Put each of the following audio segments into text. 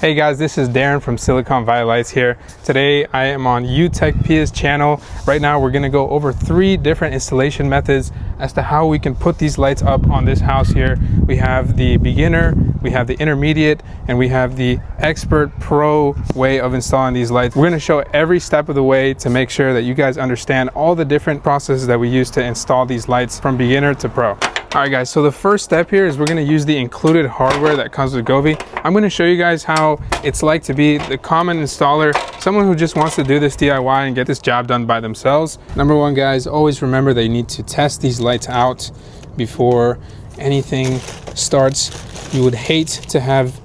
Hey guys, this is Darren from Silicon Valley Lights here. Today I am on UTECHPIA's channel. Right now we're going to go over 3 different installation methods as to how we can put these lights up on this house here. We have the beginner, we have the intermediate, and we have the expert pro way of installing these lights. We're going to show every step of the way to make sure that you guys understand all the different processes that we use to install these lights from beginner to pro. All right guys, so the first step here is we're going to use the included hardware that comes with Govee. I'm going to show you guys how it's like to be the common installer, someone who just wants to do this DIY and get this job done by themselves. Number one guys, always remember that you need to test these lights out before anything starts. You would hate to have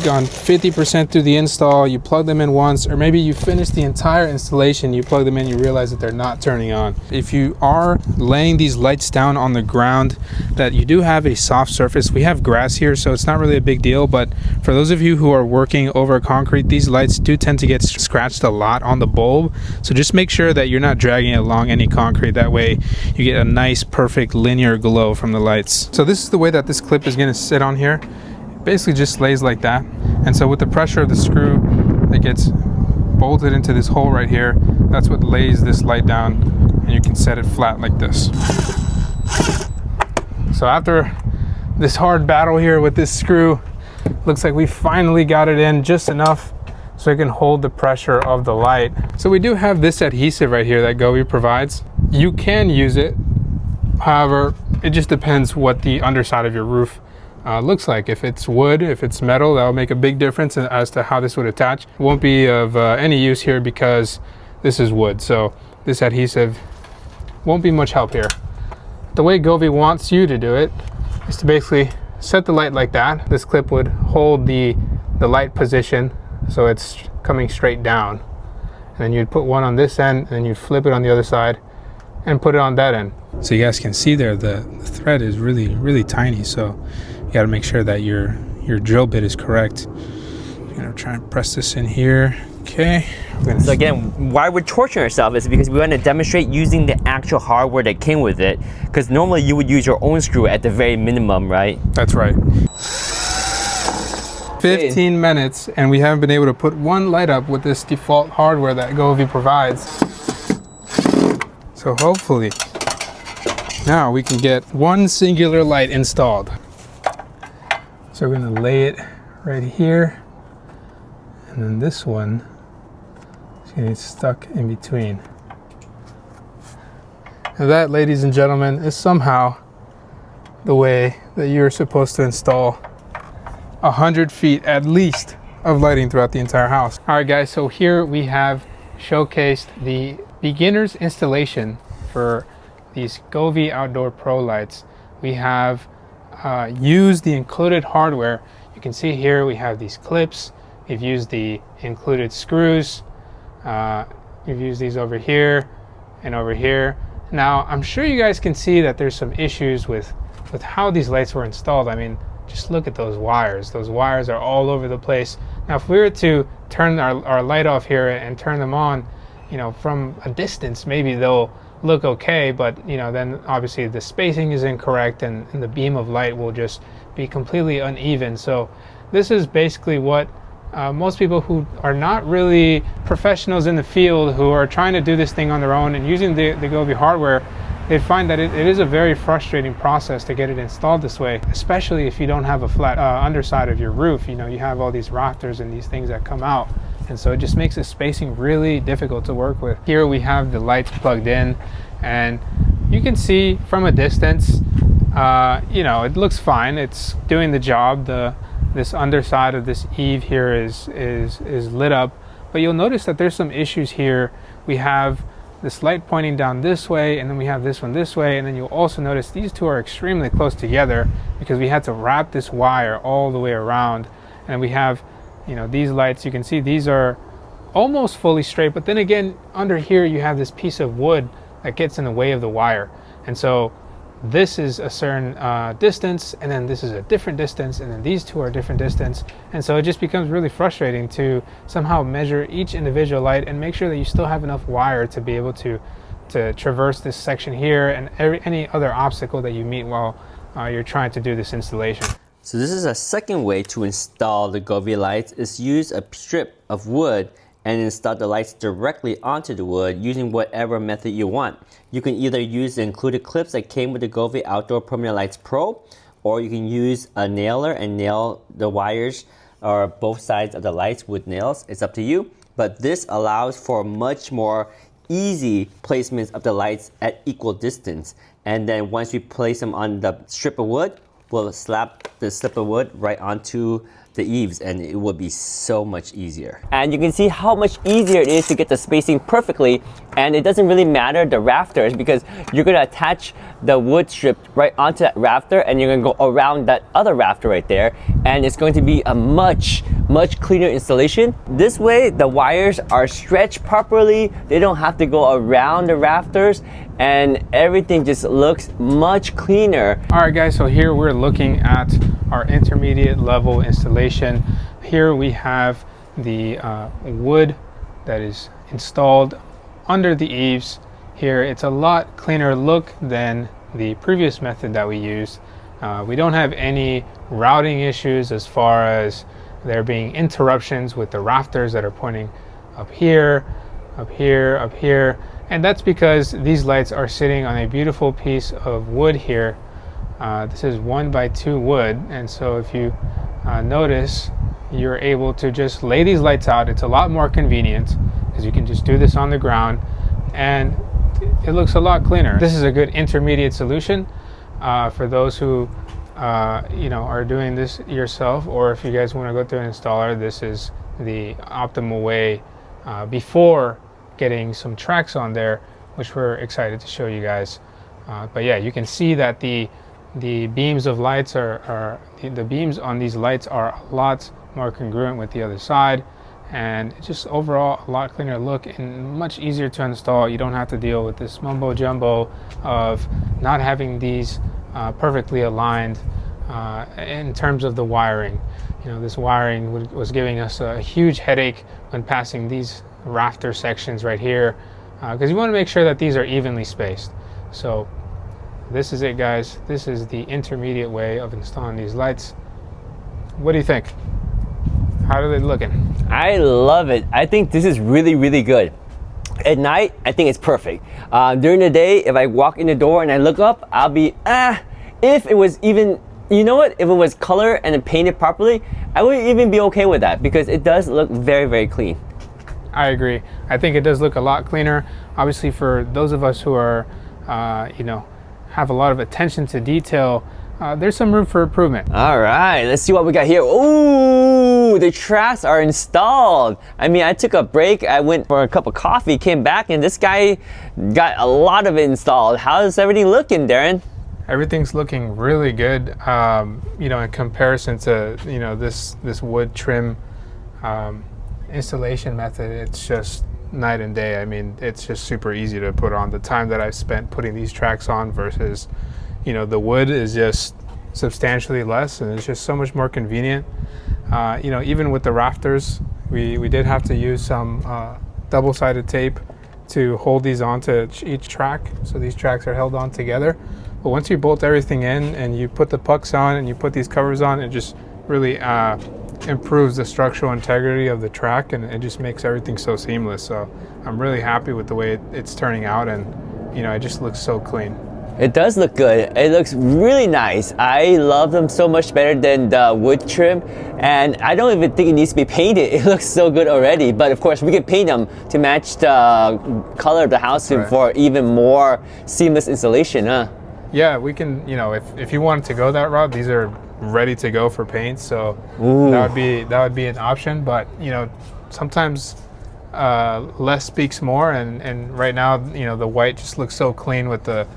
gone 50% through the install, you plug them in once, or maybe you finish the entire installation, you plug them in, you realize that they're not turning on. If you are laying these lights down on the ground, that you do have a soft surface. We have grass here, so it's not really a big deal, but for those of you who are working over concrete, these lights do tend to get scratched a lot on the bulb, so just make sure that you're not dragging it along any concrete. That way you get a nice perfect linear glow from the lights. So this is the way that this clip is going to sit on here. Basically just lays like that, and so with the pressure of the screw that gets bolted into this hole right here, that's what lays this light down, and you can set it flat like this. So after this hard battle here with this screw, looks like we finally got it in just enough so it can hold the pressure of the light. So we do have this adhesive right here that Govee provides. You can use it, however it just depends what the underside of your roof looks like. If it's wood, if it's metal, that'll make a big difference as to how this would attach. It won't be of any use here because this is wood, so this adhesive won't be much help here. The way Govee wants you to do it is to basically set the light like that. This clip would hold the light position so it's coming straight down, and then you'd put one on this end, and then you'd flip it on the other side and put it on that end. So you guys can see there the thread is really tiny, so you got to make sure that your drill bit is correct. I'm gonna try and press this in here. Okay. So again, why we're torturing ourselves is because we want to demonstrate using the actual hardware that came with it. Because normally you would use your own screw at the very minimum, right? That's right. 15 minutes, and we haven't been able to put one light up with this default hardware that Govee provides. So hopefully now we can get one singular light installed. So we're going to lay it right here, and then this one is going to get stuck in between. And that, ladies and gentlemen, is somehow the way that you're supposed to install 100 feet at least of lighting throughout the entire house. All right guys, so here we have showcased the beginner's installation for these Govee Outdoor Pro lights. We have used the included hardware. You can see here we have these clips. We've used the included screws. We've used these over here and over here. Now I'm sure you guys can see that there's some issues with how these lights were installed. I mean, just look at those wires. Those wires are all over the place. Now if we were to turn our light off here and turn them on, you know, from a distance, maybe they'll look okay, but you know, then obviously the spacing is incorrect, and the beam of light will just be completely uneven. So this is basically what most people who are not really professionals in the field, who are trying to do this thing on their own and using the Govee hardware, they find that it is a very frustrating process to get it installed this way, especially if you don't have a flat underside of your roof. You know, you have all these rafters and these things that come out, and so it just makes the spacing really difficult to work with. Here we have the lights plugged in, and you can see from a distance, you know, it looks fine. It's doing the job. This underside of this eave here is lit up, but you'll notice that there's some issues here. We have this light pointing down this way, and then we have this one this way, and then you'll also notice these two are extremely close together because we had to wrap this wire all the way around. And we have, you know, these lights, you can see these are almost fully straight, but then again under here you have this piece of wood that gets in the way of the wire, and so this is a certain distance, and then this is a different distance, and then these two are a different distance, and so it just becomes really frustrating to somehow measure each individual light and make sure that you still have enough wire to be able to traverse this section here and any other obstacle that you meet while you're trying to do this installation. So this is a second way to install the Govee lights, is use a strip of wood and install the lights directly onto the wood using whatever method you want. You can either use the included clips that came with the Govee Outdoor Permanent Lights Pro, or you can use a nailer and nail the wires or both sides of the lights with nails. It's up to you, but this allows for much more easy placements of the lights at equal distance. And then once we place them on the strip of wood, we'll slap the strip of wood right onto the eaves, and it will be so much easier. And you can see how much easier it is to get the spacing perfectly, and it doesn't really matter the rafters because you're gonna attach the wood strip right onto that rafter, and you're gonna go around that other rafter right there, and it's going to be a much cleaner installation. This way the wires are stretched properly, they don't have to go around the rafters, and everything just looks much cleaner. All right guys, so here we're looking at our intermediate level installation. Here we have the wood that is installed under the eaves. Here it's a lot cleaner look than the previous method that we used. We don't have any routing issues as far as there being interruptions with the rafters that are pointing up here, up here, up here. And that's because these lights are sitting on a beautiful piece of wood here. This is 1x2 wood, and so if you notice, you're able to just lay these lights out. It's a lot more convenient because you can just do this on the ground, and it looks a lot cleaner. This is a good intermediate solution for those who are doing this yourself, or if you guys want to go through an installer, this is the optimal way before getting some tracks on there, which we're excited to show you guys. But yeah, you can see that the beams of lights the beams on these lights are a lot more congruent with the other side, and just overall a lot cleaner look and much easier to install. You don't have to deal with this mumbo jumbo of not having these perfectly aligned in terms of the wiring. This wiring was giving us a huge headache when passing these rafter sections right here, because you want to make sure that these are evenly spaced. So this is it, guys. This is the intermediate way of installing these lights. What do you think? How are they looking? I love it. I think this is really good. At night, I think it's perfect. During the day, if I walk in the door and I look up, I'll be, if it was even, you know what? If it was color and painted properly, I would even be okay with that because it does look very clean. I agree. I think it does look a lot cleaner. Obviously, for those of us who are, have a lot of attention to detail, there's some room for improvement. All right, let's see what we got here. Ooh, the tracks are installed. I mean, I took a break. I went for a cup of coffee, came back, and this guy got a lot of it installed. How's everything looking, Dairon? Everything's looking really good. In comparison to this wood trim installation method, it's just night and day. I mean, it's just super easy to put on. The time that I've spent putting these tracks on versus the wood is just substantially less, and it's just so much more convenient. Even with the rafters, we did have to use some double-sided tape to hold these onto each track, so these tracks are held on together. But once you bolt everything in and you put the pucks on and you put these covers on, it just really improves the structural integrity of the track, and it just makes everything so seamless. So I'm really happy with the way it's turning out, and it just looks so clean. It does look good. It looks really nice. I love them so much better than the wood trim, and I don't even think it needs to be painted. It looks so good already, but of course we can paint them to match the color of the house right, for even more seamless installation, huh? Yeah, we can, if you wanted to go that route, these are ready to go for paint, so that would be an option. But sometimes less speaks more, and right now the white just looks so clean with the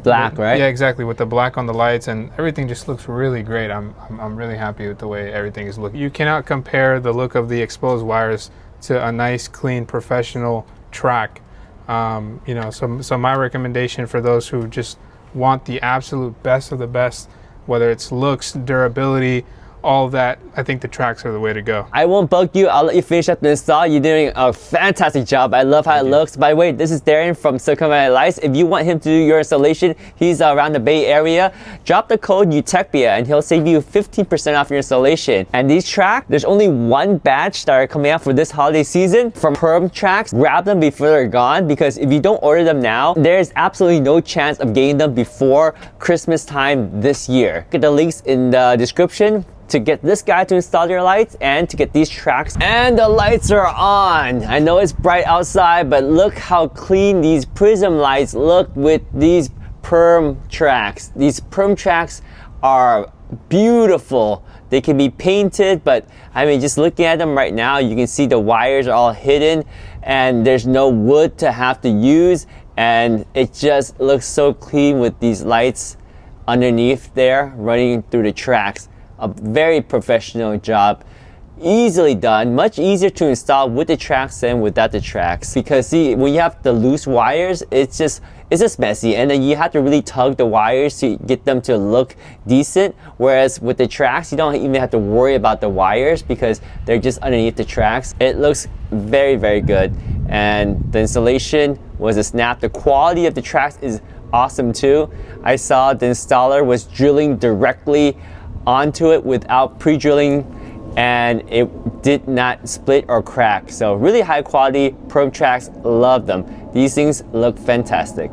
black, right? Yeah, exactly, with the black on the lights, and everything just looks really great. I'm really happy with the way everything is looking. You cannot compare the look of the exposed wires to a nice, clean, professional track. So my recommendation for those who just want the absolute best of the best, whether it's looks, durability, all of that, I think the tracks are the way to go. I won't bug you. I'll let you finish up the install. You're doing a fantastic job. I love how it looks. By the way, this is Dairon from Silicon Valley Lights. If you want him to do your installation, he's around the Bay Area. Drop the code UTECHPIA and he'll save you 15% off your installation. And these tracks, there's only one batch that are coming out for this holiday season from PermTracks. Grab them before they're gone, because if you don't order them now, there's absolutely no chance of getting them before Christmas time this year. Get the links in the description to get this guy to install your lights and to get these tracks. And the lights are on. I know it's bright outside, but look how clean these Prism lights look with these PermTracks. These PermTracks are beautiful. They can be painted, but I mean, just looking at them right now, you can see the wires are all hidden and there's no wood to have to use, and it just looks so clean with these lights underneath there running through the tracks. A very professional job, easily done, much easier to install with the tracks than without the tracks, because see, when you have the loose wires, it's just messy, and then you have to really tug the wires to get them to look decent, whereas with the tracks you don't even have to worry about the wires because they're just underneath the tracks. It looks very, very good, and the installation was a snap. The quality of the tracks is awesome too. I saw the installer was drilling directly onto it without pre-drilling, and it did not split or crack. So really high quality PermTracks, love them. These things look fantastic.